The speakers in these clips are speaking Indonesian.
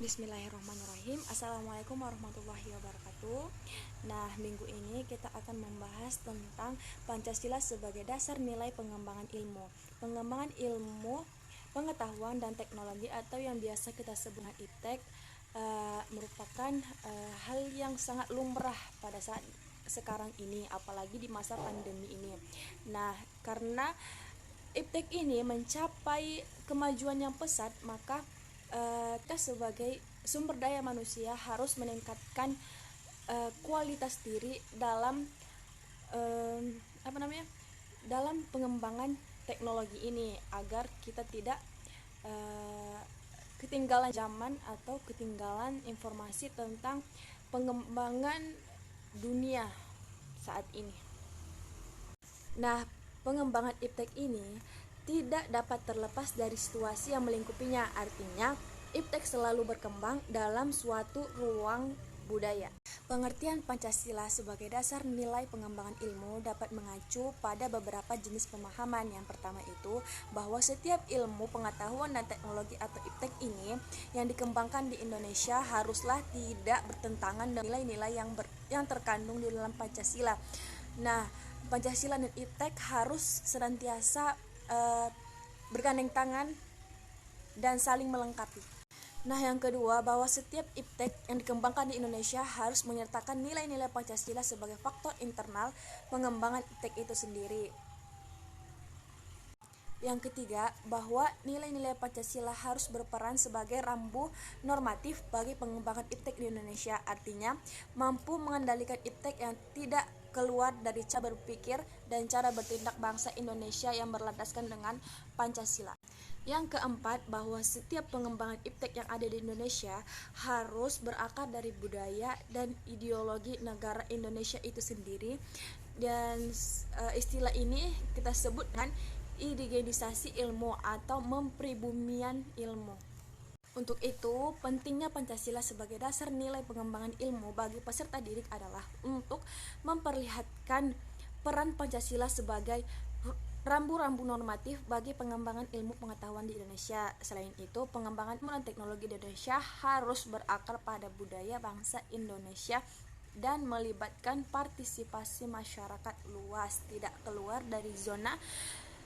Bismillahirrahmanirrahim. Assalamualaikum warahmatullahi wabarakatuh. Nah, minggu ini kita akan membahas tentang Pancasila sebagai dasar nilai pengembangan ilmu. Pengembangan ilmu, pengetahuan dan teknologi atau yang biasa kita sebut IPTEK merupakan hal yang sangat lumrah pada saat sekarang ini, apalagi di masa pandemi ini. Nah, karena IPTEK ini mencapai kemajuan yang pesat, maka kita sebagai sumber daya manusia harus meningkatkan kualitas diri dalam dalam pengembangan teknologi ini agar kita tidak ketinggalan zaman atau ketinggalan informasi tentang pengembangan dunia saat ini. Nah, pengembangan IPTEK ini tidak dapat terlepas dari situasi yang melingkupinya. Artinya, IPTEK selalu berkembang dalam suatu ruang budaya. Pengertian Pancasila sebagai dasar nilai pengembangan ilmu dapat mengacu pada beberapa jenis pemahaman. Yang pertama itu bahwa setiap ilmu pengetahuan dan teknologi atau IPTEK ini yang dikembangkan di Indonesia haruslah tidak bertentangan dengan nilai-nilai yang terkandung di dalam Pancasila. Nah, Pancasila dan IPTEK harus senantiasa bergandeng tangan dan saling melengkapi. Nah, yang kedua, bahwa setiap IPTEK yang dikembangkan di Indonesia harus menyertakan nilai-nilai Pancasila sebagai faktor internal pengembangan IPTEK itu sendiri. Yang ketiga, bahwa nilai-nilai Pancasila harus berperan sebagai rambu normatif bagi pengembangan IPTEK di Indonesia. Artinya, mampu mengendalikan IPTEK yang tidak keluar dari cara berpikir dan cara bertindak bangsa Indonesia yang berlandaskan dengan Pancasila. Yang keempat, bahwa setiap pengembangan IPTEK yang ada di Indonesia harus berakar dari budaya dan ideologi negara Indonesia itu sendiri. Dan istilah ini kita sebut dengan indigenisasi ilmu atau mempribumian ilmu. Untuk itu, pentingnya Pancasila sebagai dasar nilai pengembangan ilmu bagi peserta didik adalah untuk memperlihatkan peran Pancasila sebagai rambu-rambu normatif bagi pengembangan ilmu pengetahuan di Indonesia. Selain itu, pengembangan ilmu dan teknologi di Indonesia harus berakar pada budaya bangsa Indonesia dan melibatkan partisipasi masyarakat luas, tidak keluar dari zona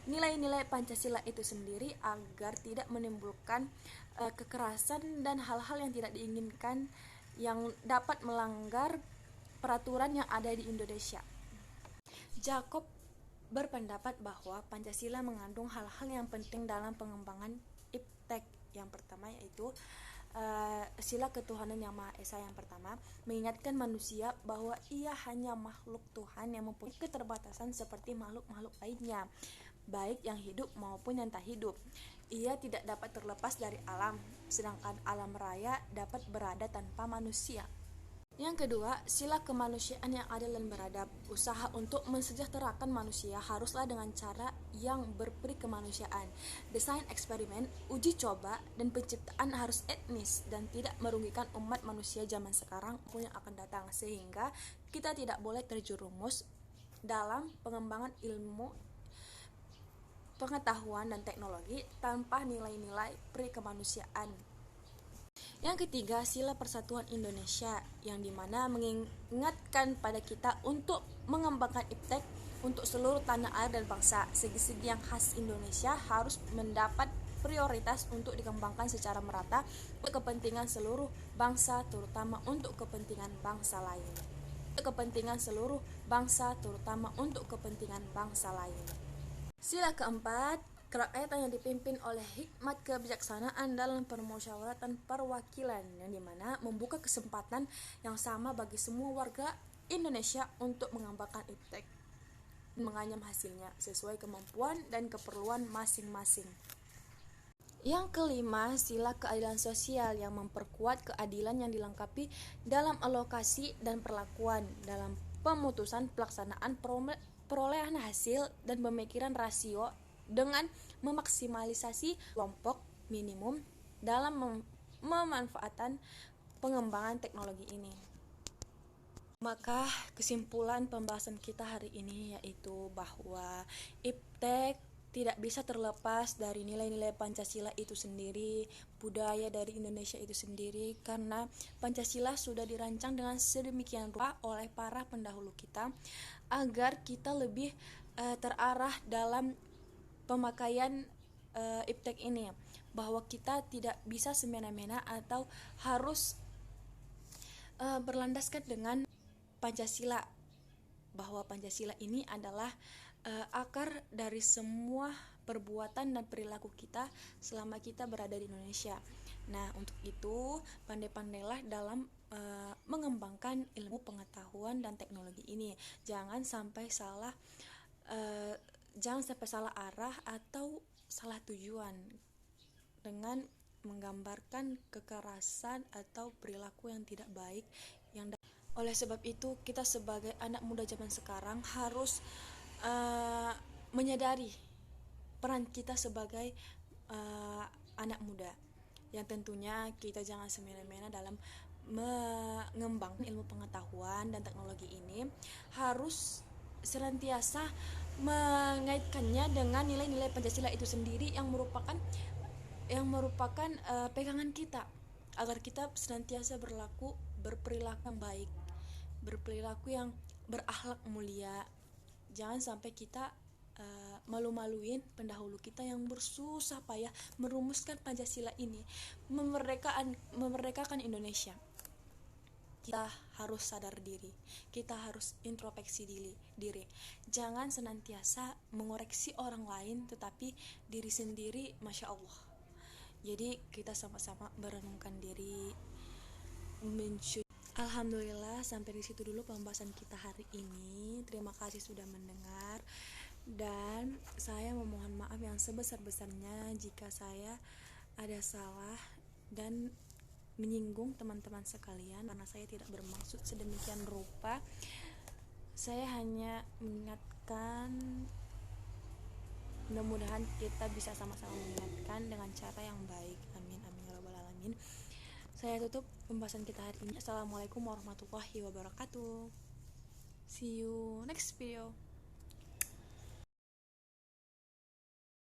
nilai-nilai Pancasila itu sendiri agar tidak menimbulkan kekerasan dan hal-hal yang tidak diinginkan yang dapat melanggar peraturan yang ada di Indonesia. Jacob berpendapat bahwa Pancasila mengandung hal-hal yang penting dalam pengembangan IPTEK. Yang pertama yaitu sila ketuhanan yang Maha Esa. Yang pertama, mengingatkan manusia bahwa ia hanya makhluk Tuhan yang mempunyai keterbatasan seperti makhluk-makhluk lainnya, baik yang hidup maupun yang tak hidup. Ia tidak dapat terlepas dari alam, sedangkan alam raya dapat berada tanpa manusia. Yang kedua, sila kemanusiaan yang adil dan beradab. Usaha untuk mensejahterakan manusia haruslah dengan cara yang berperi kemanusiaan. Desain eksperimen, uji coba, dan penciptaan harus etnis dan tidak merugikan umat manusia zaman sekarang maupun yang akan datang, sehingga kita tidak boleh terjerumus dalam pengembangan ilmu pengetahuan dan teknologi tanpa nilai-nilai perikemanusiaan. Yang ketiga, sila persatuan Indonesia, yang dimana mengingatkan pada kita untuk mengembangkan IPTEK untuk seluruh tanah air dan bangsa. Segi-segi yang khas Indonesia harus mendapat prioritas untuk dikembangkan secara merata untuk kepentingan seluruh bangsa, terutama untuk kepentingan bangsa lain. Kepentingan seluruh bangsa, terutama untuk kepentingan bangsa lain. Sila keempat, kerakyatan yang dipimpin oleh hikmat kebijaksanaan dalam permusyawaratan perwakilan, yang dimana membuka kesempatan yang sama bagi semua warga Indonesia untuk mengembangkan IPTEK, menganyam hasilnya sesuai kemampuan dan keperluan masing-masing. Yang kelima, sila keadilan sosial, yang memperkuat keadilan yang dilengkapi dalam alokasi dan perlakuan, dalam pemutusan pelaksanaan perolehan hasil dan pemikiran rasio dengan memaksimalisasi kelompok minimum dalam memanfaatkan pengembangan teknologi ini. Maka kesimpulan pembahasan kita hari ini yaitu bahwa IPTEK tidak bisa terlepas dari nilai-nilai Pancasila itu sendiri, budaya dari Indonesia itu sendiri, karena Pancasila sudah dirancang dengan sedemikian rupa oleh para pendahulu kita agar kita lebih terarah dalam pemakaian iptek ini, bahwa kita tidak bisa semena-mena atau harus berlandaskan dengan Pancasila, bahwa Pancasila ini adalah akar dari semua perbuatan dan perilaku kita selama kita berada di Indonesia. Nah, untuk itu pandai-pandailah dalam mengembangkan ilmu pengetahuan dan teknologi ini. Jangan sampai salah arah atau salah tujuan dengan menggambarkan kekerasan atau perilaku yang tidak baik yang oleh sebab itu, kita sebagai anak muda zaman sekarang harus menyadari peran kita sebagai anak muda, yang tentunya kita jangan semena-mena dalam mengembangkan ilmu pengetahuan dan teknologi ini, harus senantiasa mengaitkannya dengan nilai-nilai Pancasila itu sendiri yang merupakan pegangan kita, agar kita senantiasa berperilaku yang baik, berperilaku yang berakhlak mulia. Jangan sampai kita malu-maluin pendahulu kita yang bersusah payah merumuskan Pancasila ini, memerdekakan Indonesia. Kita harus sadar diri, kita harus introspeksi diri. Jangan senantiasa mengoreksi orang lain, tetapi diri sendiri, Masya Allah. Jadi kita sama-sama merenungkan diri, Alhamdulillah, sampai di situ dulu pembahasan kita hari ini. Terima kasih sudah mendengar, dan saya memohon maaf yang sebesar-besarnya jika saya ada salah dan menyinggung teman-teman sekalian, karena saya tidak bermaksud sedemikian rupa. Saya hanya mengingatkan, mudah-mudahan kita bisa sama-sama mengingatkan dengan cara yang baik. Amin amin ya rabbal alamin. Saya tutup pembahasan kita hari ini. Assalamualaikum warahmatullahi wabarakatuh. See you next video.